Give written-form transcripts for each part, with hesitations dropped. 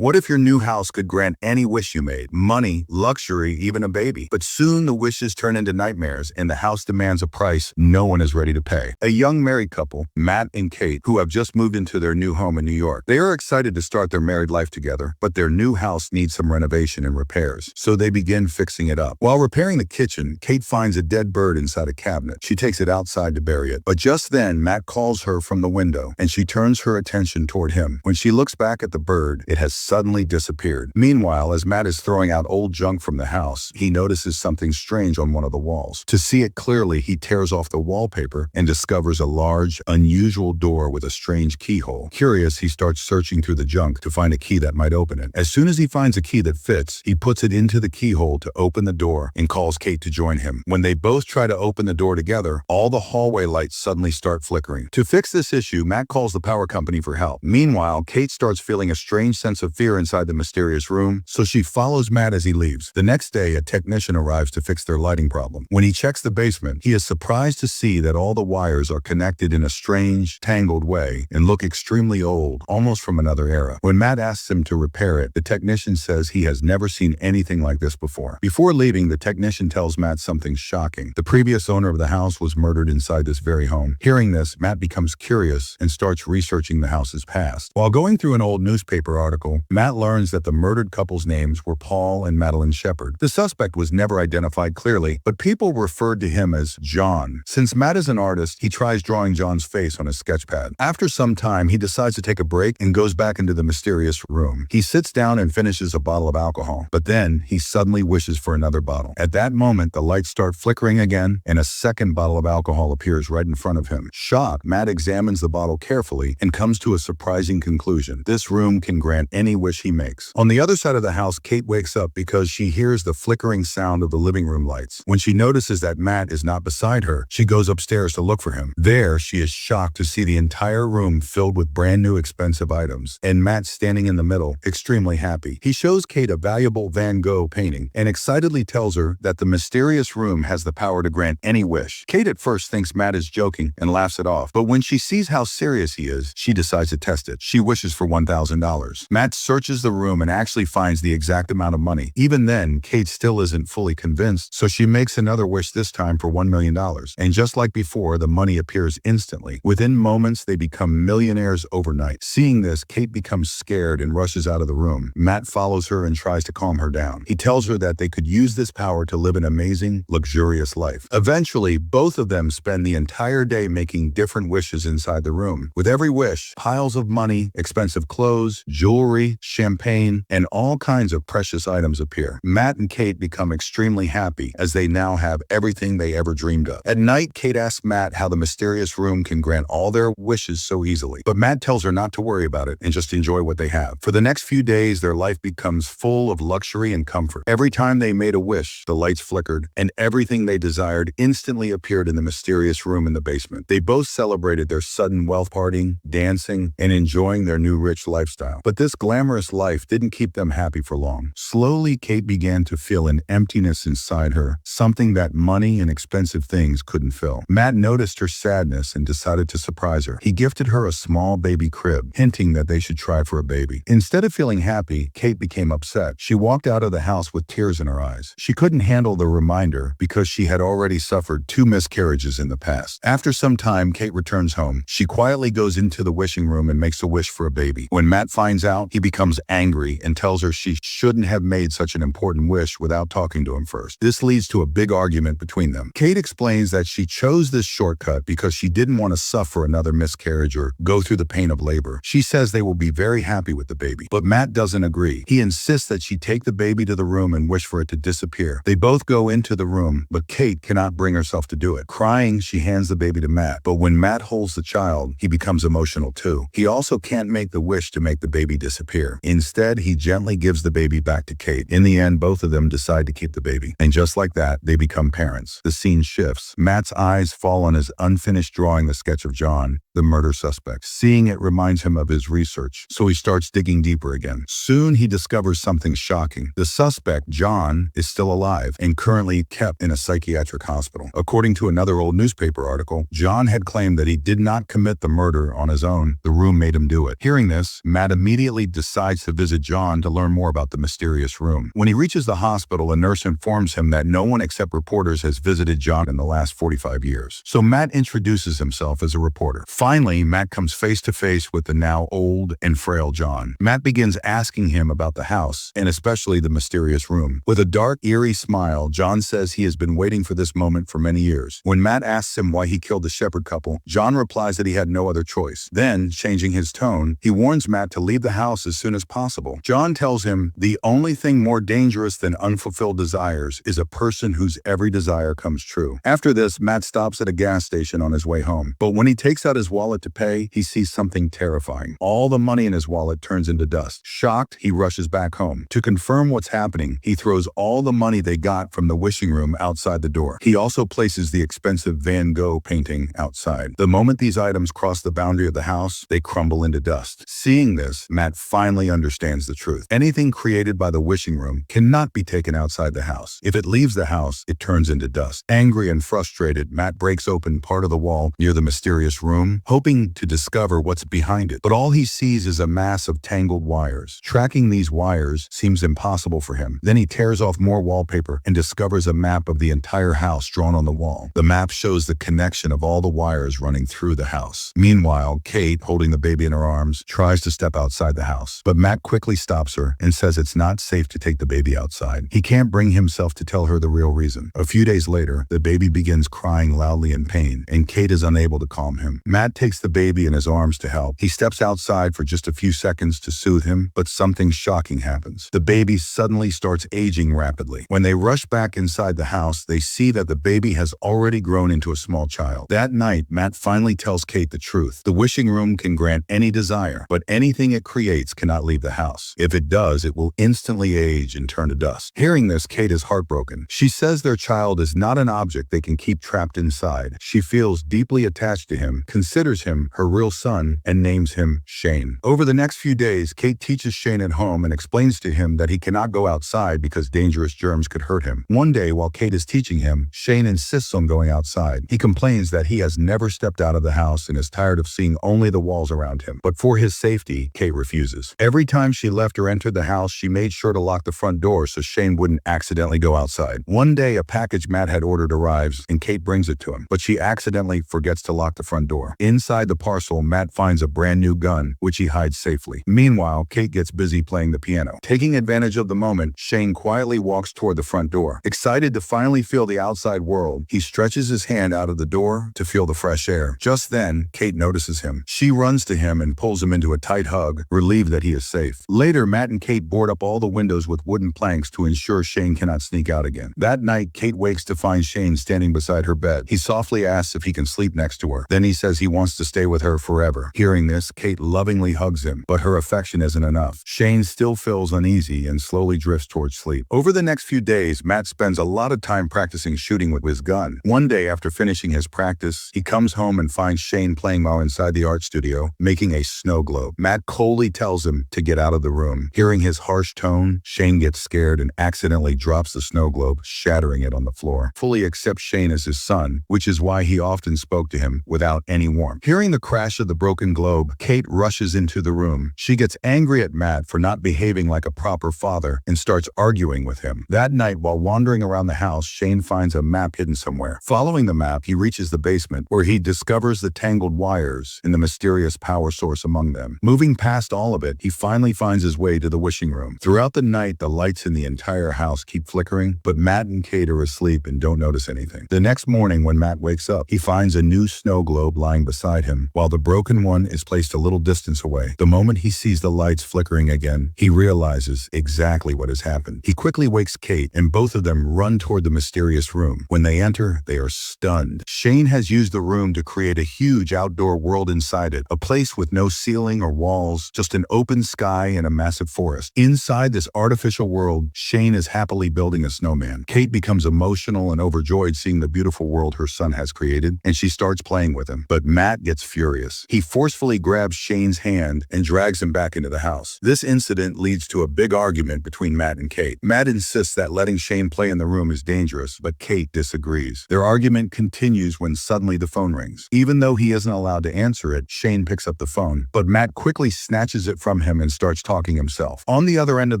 What if your new house could grant any wish you made? Money, luxury, even a baby. But soon the wishes turn into nightmares and the house demands a price no one is ready to pay. A young married couple, Matt and Kate, who have just moved into their new home in New York. They are excited to start their married life together, but their new house needs some renovation and repairs, so they begin fixing it up. While repairing the kitchen, Kate finds a dead bird inside a cabinet. She takes it outside to bury it. But just then, Matt calls her from the window, and she turns her attention toward him. When she looks back at the bird, it has suddenly disappeared. Meanwhile, as Matt is throwing out old junk from the house, he notices something strange on one of the walls. To see it clearly, he tears off the wallpaper and discovers a large, unusual door with a strange keyhole. Curious, he starts searching through the junk to find a key that might open it. As soon as he finds a key that fits, he puts it into the keyhole to open the door and calls Kate to join him. When they both try to open the door together, all the hallway lights suddenly start flickering. To fix this issue, Matt calls the power company for help. Meanwhile, Kate starts feeling a strange sense of fear inside the mysterious room, so she follows Matt as he leaves. The next day, a technician arrives to fix their lighting problem. When he checks the basement, he is surprised to see that all the wires are connected in a strange, tangled way and look extremely old, almost from another era. When Matt asks him to repair it, the technician says he has never seen anything like this before. Before leaving, the technician tells Matt something shocking. The previous owner of the house was murdered inside this very home. Hearing this, Matt becomes curious and starts researching the house's past. While going through an old newspaper article, Matt learns that the murdered couple's names were Paul and Madeline Shepard. The suspect was never identified clearly, but people referred to him as John. Since Matt is an artist, he tries drawing John's face on a sketch pad. After some time, he decides to take a break and goes back into the mysterious room. He sits down and finishes a bottle of alcohol, but then he suddenly wishes for another bottle. At that moment, the lights start flickering again, and a second bottle of alcohol appears right in front of him. Shocked, Matt examines the bottle carefully and comes to a surprising conclusion. This room can grant any wish he makes. On the other side of the house, Kate wakes up because she hears the flickering sound of the living room lights. When she notices that Matt is not beside her, she goes upstairs to look for him. There, she is shocked to see the entire room filled with brand new expensive items, and Matt standing in the middle, extremely happy. He shows Kate a valuable Van Gogh painting and excitedly tells her that the mysterious room has the power to grant any wish. Kate at first thinks Matt is joking and laughs it off, but when she sees how serious he is, she decides to test it. She wishes for $1,000. Matt searches the room and actually finds the exact amount of money. Even then, Kate still isn't fully convinced, so she makes another wish, this time for $1 million. And just like before, the money appears instantly. Within moments, they become millionaires overnight. Seeing this, Kate becomes scared and rushes out of the room. Matt follows her and tries to calm her down. He tells her that they could use this power to live an amazing, luxurious life. Eventually, both of them spend the entire day making different wishes inside the room. With every wish, piles of money, expensive clothes, jewelry, champagne, and all kinds of precious items appear. Matt and Kate become extremely happy as they now have everything they ever dreamed of. At night, Kate asks Matt how the mysterious room can grant all their wishes so easily, but Matt tells her not to worry about it and just enjoy what they have. For the next few days, their life becomes full of luxury and comfort. Every time they made a wish, the lights flickered, and everything they desired instantly appeared in the mysterious room in the basement. They both celebrated their sudden wealth, partying, dancing, and enjoying their new rich lifestyle. But this glamorous life didn't keep them happy for long. Slowly, Kate began to feel an emptiness inside her, something that money and expensive things couldn't fill. Matt noticed her sadness and decided to surprise her. He gifted her a small baby crib, hinting that they should try for a baby. Instead of feeling happy, Kate became upset. She walked out of the house with tears in her eyes. She couldn't handle the reminder because she had already suffered 2 miscarriages in the past. After some time, Kate returns home. She quietly goes into the wishing room and makes a wish for a baby. When Matt finds out, he becomes angry and tells her she shouldn't have made such an important wish without talking to him first. This leads to a big argument between them. Kate explains that she chose this shortcut because she didn't want to suffer another miscarriage or go through the pain of labor. She says they will be very happy with the baby, but Matt doesn't agree. He insists that she take the baby to the room and wish for it to disappear. They both go into the room, but Kate cannot bring herself to do it. Crying, she hands the baby to Matt, but when Matt holds the child, he becomes emotional too. He also can't make the wish to make the baby disappear. Instead, he gently gives the baby back to Kate. In the end, both of them decide to keep the baby, and just like that, they become parents. The scene shifts. Matt's eyes fall on his unfinished drawing, the sketch of John, the murder suspect. Seeing it reminds him of his research, so he starts digging deeper again. Soon, he discovers something shocking. The suspect, John, is still alive and currently kept in a psychiatric hospital. According to another old newspaper article, John had claimed that he did not commit the murder on his own. The room made him do it. Hearing this, Matt immediately decides decides to visit John to learn more about the mysterious room. When he reaches the hospital, a nurse informs him that no one except reporters has visited John in the last 45 years. So Matt introduces himself as a reporter. Finally, Matt comes face to face with the now old and frail John. Matt begins asking him about the house, and especially the mysterious room. With a dark, eerie smile, John says he has been waiting for this moment for many years. When Matt asks him why he killed the shepherd couple, John replies that he had no other choice. Then, changing his tone, he warns Matt to leave the house as soon as possible. John tells him the only thing more dangerous than unfulfilled desires is a person whose every desire comes true. After this, Matt stops at a gas station on his way home. But when he takes out his wallet to pay, he sees something terrifying. All the money in his wallet turns into dust. Shocked, he rushes back home. To confirm what's happening, he throws all the money they got from the wishing room outside the door. He also places the expensive Van Gogh painting outside. The moment these items cross the boundary of the house, they crumble into dust. Seeing this, Matt finally understands the truth. Anything created by the wishing room cannot be taken outside the house. If it leaves the house, it turns into dust. Angry and frustrated, Matt breaks open part of the wall near the mysterious room, hoping to discover what's behind it. But all he sees is a mass of tangled wires. Tracking these wires seems impossible for him. Then he tears off more wallpaper and discovers a map of the entire house drawn on the wall. The map shows the connection of all the wires running through the house. Meanwhile, Kate, holding the baby in her arms, tries to step outside the house. But Matt quickly stops her and says it's not safe to take the baby outside. He can't bring himself to tell her the real reason. A few days later, the baby begins crying loudly in pain, and Kate is unable to calm him. Matt takes the baby in his arms to help. He steps outside for just a few seconds to soothe him, but something shocking happens. The baby suddenly starts aging rapidly. When they rush back inside the house, they see that the baby has already grown into a small child. That night, Matt finally tells Kate the truth. The wishing room can grant any desire, but anything it creates cannot leave the house. If it does, it will instantly age and turn to dust. Hearing this, Kate is heartbroken. She says their child is not an object they can keep trapped inside. She feels deeply attached to him, considers him her real son, and names him Shane. Over the next few days, Kate teaches Shane at home and explains to him that he cannot go outside because dangerous germs could hurt him. One day, while Kate is teaching him, Shane insists on going outside. He complains that he has never stepped out of the house and is tired of seeing only the walls around him. But for his safety, Kate refuses. Every time she left or entered the house, she made sure to lock the front door so Shane wouldn't accidentally go outside. One day, a package Matt had ordered arrives, and Kate brings it to him, but she accidentally forgets to lock the front door. Inside the parcel, Matt finds a brand new gun, which he hides safely. Meanwhile, Kate gets busy playing the piano. Taking advantage of the moment, Shane quietly walks toward the front door. Excited to finally feel the outside world, he stretches his hand out of the door to feel the fresh air. Just then, Kate notices him. She runs to him and pulls him into a tight hug, relieved that he is safe. Later, Matt and Kate board up all the windows with wooden planks to ensure Shane cannot sneak out again. That night, Kate wakes to find Shane standing beside her bed. He softly asks if he can sleep next to her. Then he says he wants to stay with her forever. Hearing this, Kate lovingly hugs him, but her affection isn't enough. Shane still feels uneasy and slowly drifts towards sleep. Over the next few days, Matt spends a lot of time practicing shooting with his gun. One day, after finishing his practice, he comes home and finds Shane playing while inside the art studio, making a snow globe. Matt coldly tells him to get out of the room. Hearing his harsh tone, Shane gets scared and accidentally drops the snow globe, shattering it on the floor. Fully accepts Shane as his son, which is why he often spoke to him without any warmth. Hearing the crash of the broken globe, Kate rushes into the room. She gets angry at Matt for not behaving like a proper father and starts arguing with him. That night, while wandering around the house, Shane finds a map hidden somewhere. Following the map, he reaches the basement, where he discovers the tangled wires and the mysterious power source among them. Moving past all of it, he finally finds his way to the wishing room. Throughout the night, the lights in the entire house keep flickering, but Matt and Kate are asleep and don't notice anything. The next morning, when Matt wakes up, he finds a new snow globe lying beside him, while the broken one is placed a little distance away. The moment he sees the lights flickering again, he realizes exactly what has happened. He quickly wakes Kate, and both of them run toward the mysterious room. When they enter, they are stunned. Shane has used the room to create a huge outdoor world inside it, a place with no ceiling or walls, just an open sky and a massive forest. Inside this artificial world, Shane is happily building a snowman. Kate becomes emotional and overjoyed seeing the beautiful world her son has created, and she starts playing with him. But Matt gets furious. He forcefully grabs Shane's hand and drags him back into the house. This incident leads to a big argument between Matt and Kate. Matt insists that letting Shane play in the room is dangerous, but Kate disagrees. Their argument continues when suddenly the phone rings. Even though he isn't allowed to answer it, Shane picks up the phone, but Matt quickly snatches it from from him and starts talking himself. On the other end of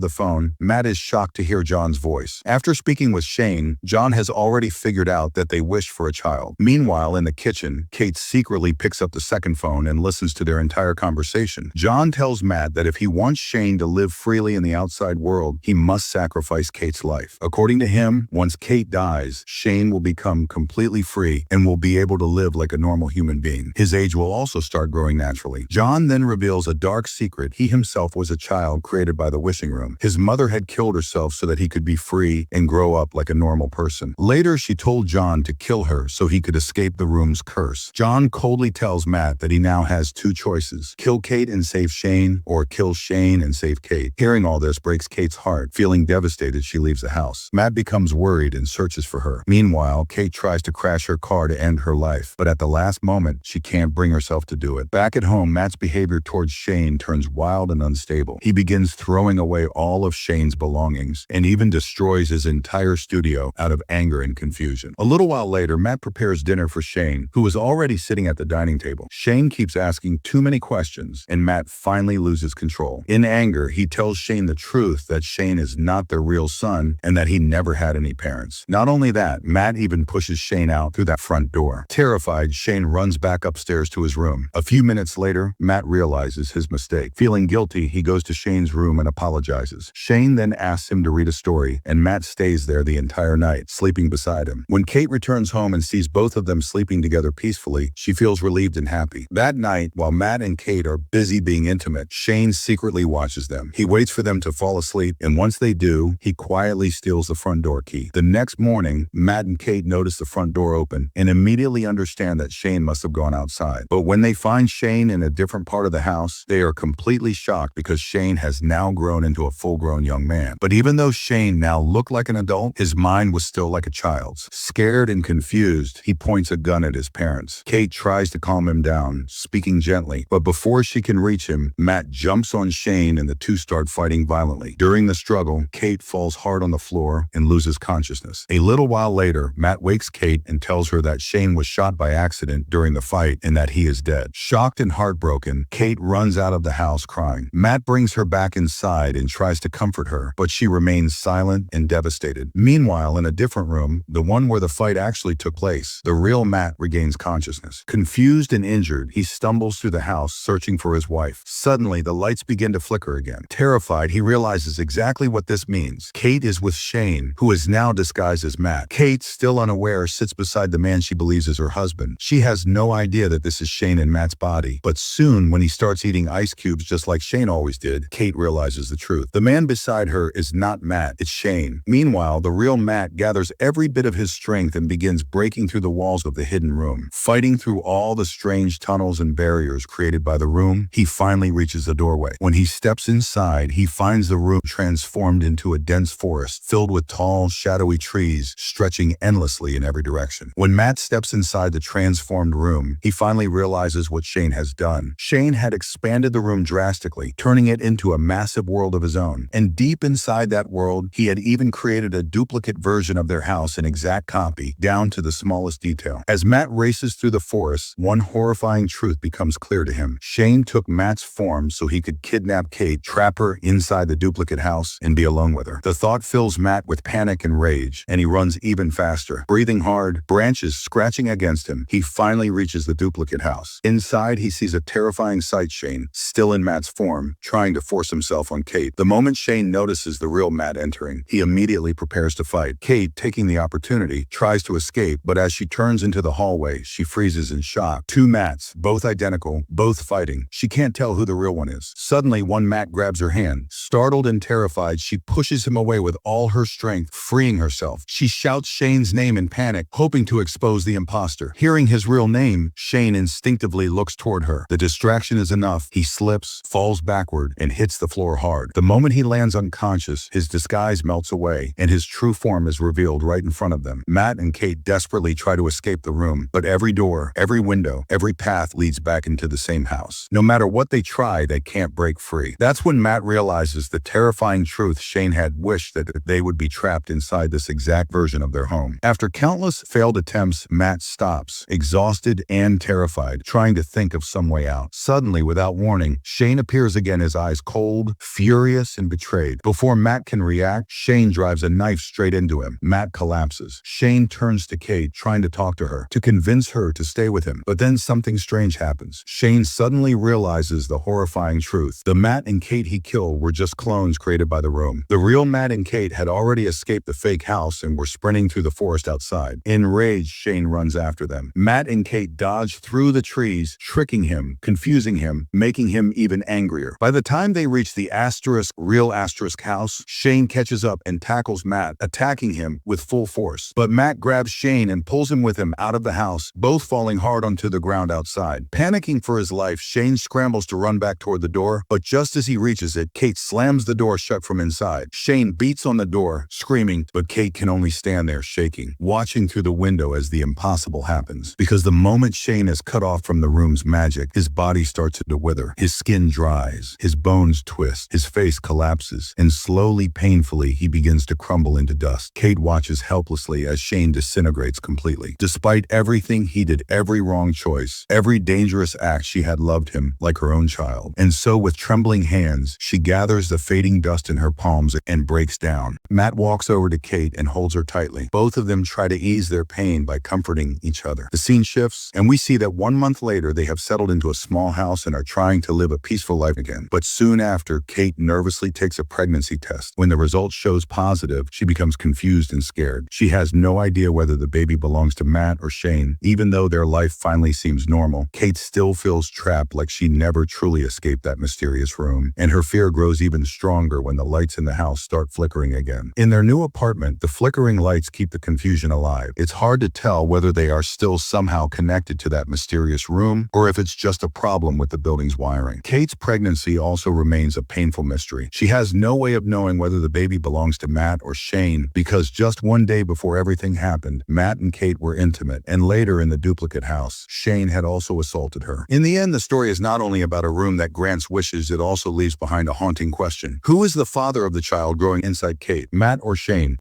the phone, Matt is shocked to hear John's voice. After speaking with Shane, John has already figured out that they wish for a child. Meanwhile, in the kitchen, Kate secretly picks up the second phone and listens to their entire conversation. John tells Matt that if he wants Shane to live freely in the outside world, he must sacrifice Kate's life. According to him, once Kate dies, Shane will become completely free and will be able to live like a normal human being. His age will also start growing naturally. John then reveals a dark secret. He himself was a child created by the wishing room. His mother had killed herself so that he could be free and grow up like a normal person. Later, she told John to kill her so he could escape the room's curse. John coldly tells Matt that he now has two choices: kill Kate and save Shane, or kill Shane and save Kate. Hearing all this breaks Kate's heart. Feeling devastated, she leaves the house. Matt becomes worried and searches for her. Meanwhile, Kate tries to crash her car to end her life, but at the last moment, she can't bring herself to do it. Back at home, Matt's behavior towards Shane turns wild and unstable. He begins throwing away all of Shane's belongings and even destroys his entire studio out of anger and confusion. A little while later, Matt prepares dinner for Shane, who is already sitting at the dining table. Shane keeps asking too many questions, and Matt finally loses control. In anger, he tells Shane the truth that Shane is not their real son and that he never had any parents. Not only that, Matt even pushes Shane out through that front door. Terrified, Shane runs back upstairs to his room. A few minutes later, Matt realizes his mistake. Feeling guilty, he goes to Shane's room and apologizes. Shane then asks him to read a story, and Matt stays there the entire night, sleeping beside him. When Kate returns home and sees both of them sleeping together peacefully, she feels relieved and happy. That night, while Matt and Kate are busy being intimate, Shane secretly watches them. He waits for them to fall asleep, and once they do, he quietly steals the front door key. The next morning, Matt and Kate notice the front door open and immediately understand that Shane must have gone outside. But when they find Shane in a different part of the house, they are completely shocked because Shane has now grown into a full-grown young man. But even though Shane now looked like an adult, his mind was still like a child's. Scared and confused, he points a gun at his parents. Kate tries to calm him down, speaking gently, but before she can reach him, Matt jumps on Shane and the two start fighting violently. During the struggle, Kate falls hard on the floor and loses consciousness. A little while later, Matt wakes Kate and tells her that Shane was shot by accident during the fight and that he is dead. Shocked and heartbroken, Kate runs out of the house crying. Matt brings her back inside and tries to comfort her, but she remains silent and devastated. Meanwhile, in a different room, the one where the fight actually took place, the real Matt regains consciousness. Confused and injured, he stumbles through the house searching for his wife. Suddenly, the lights begin to flicker again. Terrified, he realizes exactly what this means. Kate is with Shane, who is now disguised as Matt. Kate, still unaware, sits beside the man she believes is her husband. She has no idea that this is Shane in Matt's body, but soon, when he starts eating ice cubes just like Shane always did, Kate realizes the truth. The man beside her is not Matt, it's Shane. Meanwhile, the real Matt gathers every bit of his strength and begins breaking through the walls of the hidden room. Fighting through all the strange tunnels and barriers created by the room, he finally reaches the doorway. When he steps inside, he finds the room transformed into a dense forest filled with tall, shadowy trees stretching endlessly in every direction. When Matt steps inside the transformed room, he finally realizes what Shane has done. Shane had expanded the room drastically, turning it into a massive world of his own. And deep inside that world, he had even created a duplicate version of their house, an exact copy, down to the smallest detail. As Matt races through the forest, one horrifying truth becomes clear to him. Shane took Matt's form so he could kidnap Kate, trap her inside the duplicate house, and be alone with her. The thought fills Matt with panic and rage, and he runs even faster. Breathing hard, branches scratching against him, he finally reaches the duplicate house. Inside, he sees a terrifying sight: Shane, still in Matt's form, trying to force himself on Kate. The moment Shane notices the real Matt entering, he immediately prepares to fight. Kate, taking the opportunity, tries to escape, but as she turns into the hallway, she freezes in shock. Two Matts, both identical, both fighting. She can't tell who the real one is. Suddenly, one Matt grabs her hand. Startled and terrified, she pushes him away with all her strength, freeing herself. She shouts Shane's name in panic, hoping to expose the imposter. Hearing his real name, Shane instinctively looks toward her. The distraction is enough. He slips, falls backward, and hits the floor hard. The moment he lands unconscious, his disguise melts away, and his true form is revealed right in front of them. Matt and Kate desperately try to escape the room, but every door, every window, every path leads back into the same house. No matter what they try, they can't break free. That's when Matt realizes the terrifying truth. Shane had wished that they would be trapped inside this exact version of their home. After countless failed attempts, Matt stops, exhausted and terrified, trying to think of some way out. Suddenly, without warning, Shane appears again, his eyes cold, furious, and betrayed. Before Matt can react, Shane drives a knife straight into him. Matt collapses. Shane turns to Kate, trying to talk to her, to convince her to stay with him. But then something strange happens. Shane suddenly realizes the horrifying truth. The Matt and Kate he killed were just clones created by the room. The real Matt and Kate had already escaped the fake house and were sprinting through the forest outside. Enraged, Shane runs after them. Matt and Kate dodge through the trees, tricking him, confusing him, making him even angrier. By the time they reach the real asterisk house, Shane catches up and tackles Matt, attacking him with full force. But Matt grabs Shane and pulls him with him out of the house, both falling hard onto the ground outside. Panicking for his life, Shane scrambles to run back toward the door, but just as he reaches it, Kate slams the door shut from inside. Shane beats on the door, screaming, but Kate can only stand there shaking, watching through the window as the impossible happens. Because the moment Shane is cut off from the room's magic, his body starts to wither, his skin dries, his bones twist, his face collapses, and slowly, painfully, he begins to crumble into dust. Kate watches helplessly as Shane disintegrates completely. Despite everything he did, every wrong choice, every dangerous act, she had loved him like her own child. And so with trembling hands, she gathers the fading dust in her palms and breaks down. Matt walks over to Kate and holds her tightly. Both of them try to ease their pain by comforting each other. The scene shifts, and we see that 1 month later, they have settled into a small house and are trying to live a peaceful life again. But soon after, Kate nervously takes a pregnancy test. When the result shows positive, she becomes confused and scared. She has no idea whether the baby belongs to Matt or Shane. Even though their life finally seems normal, Kate still feels trapped, like she never truly escaped that mysterious room. And her fear grows even stronger when the lights in the house start flickering again. In their new apartment, the flickering lights keep the confusion alive. It's hard to tell whether they are still somehow connected to that mysterious room or if it's just a problem with the building's wiring. Kate's pregnancy also remains a painful mystery. She has no way of knowing whether the baby belongs to Matt or Shane because just one day before everything happened, Matt and Kate were intimate, and later in the duplicate house, Shane had also assaulted her. In the end, the story is not only about a room that grants wishes, it also leaves behind a haunting question. Who is the father of the child growing inside Kate, Matt or Shane?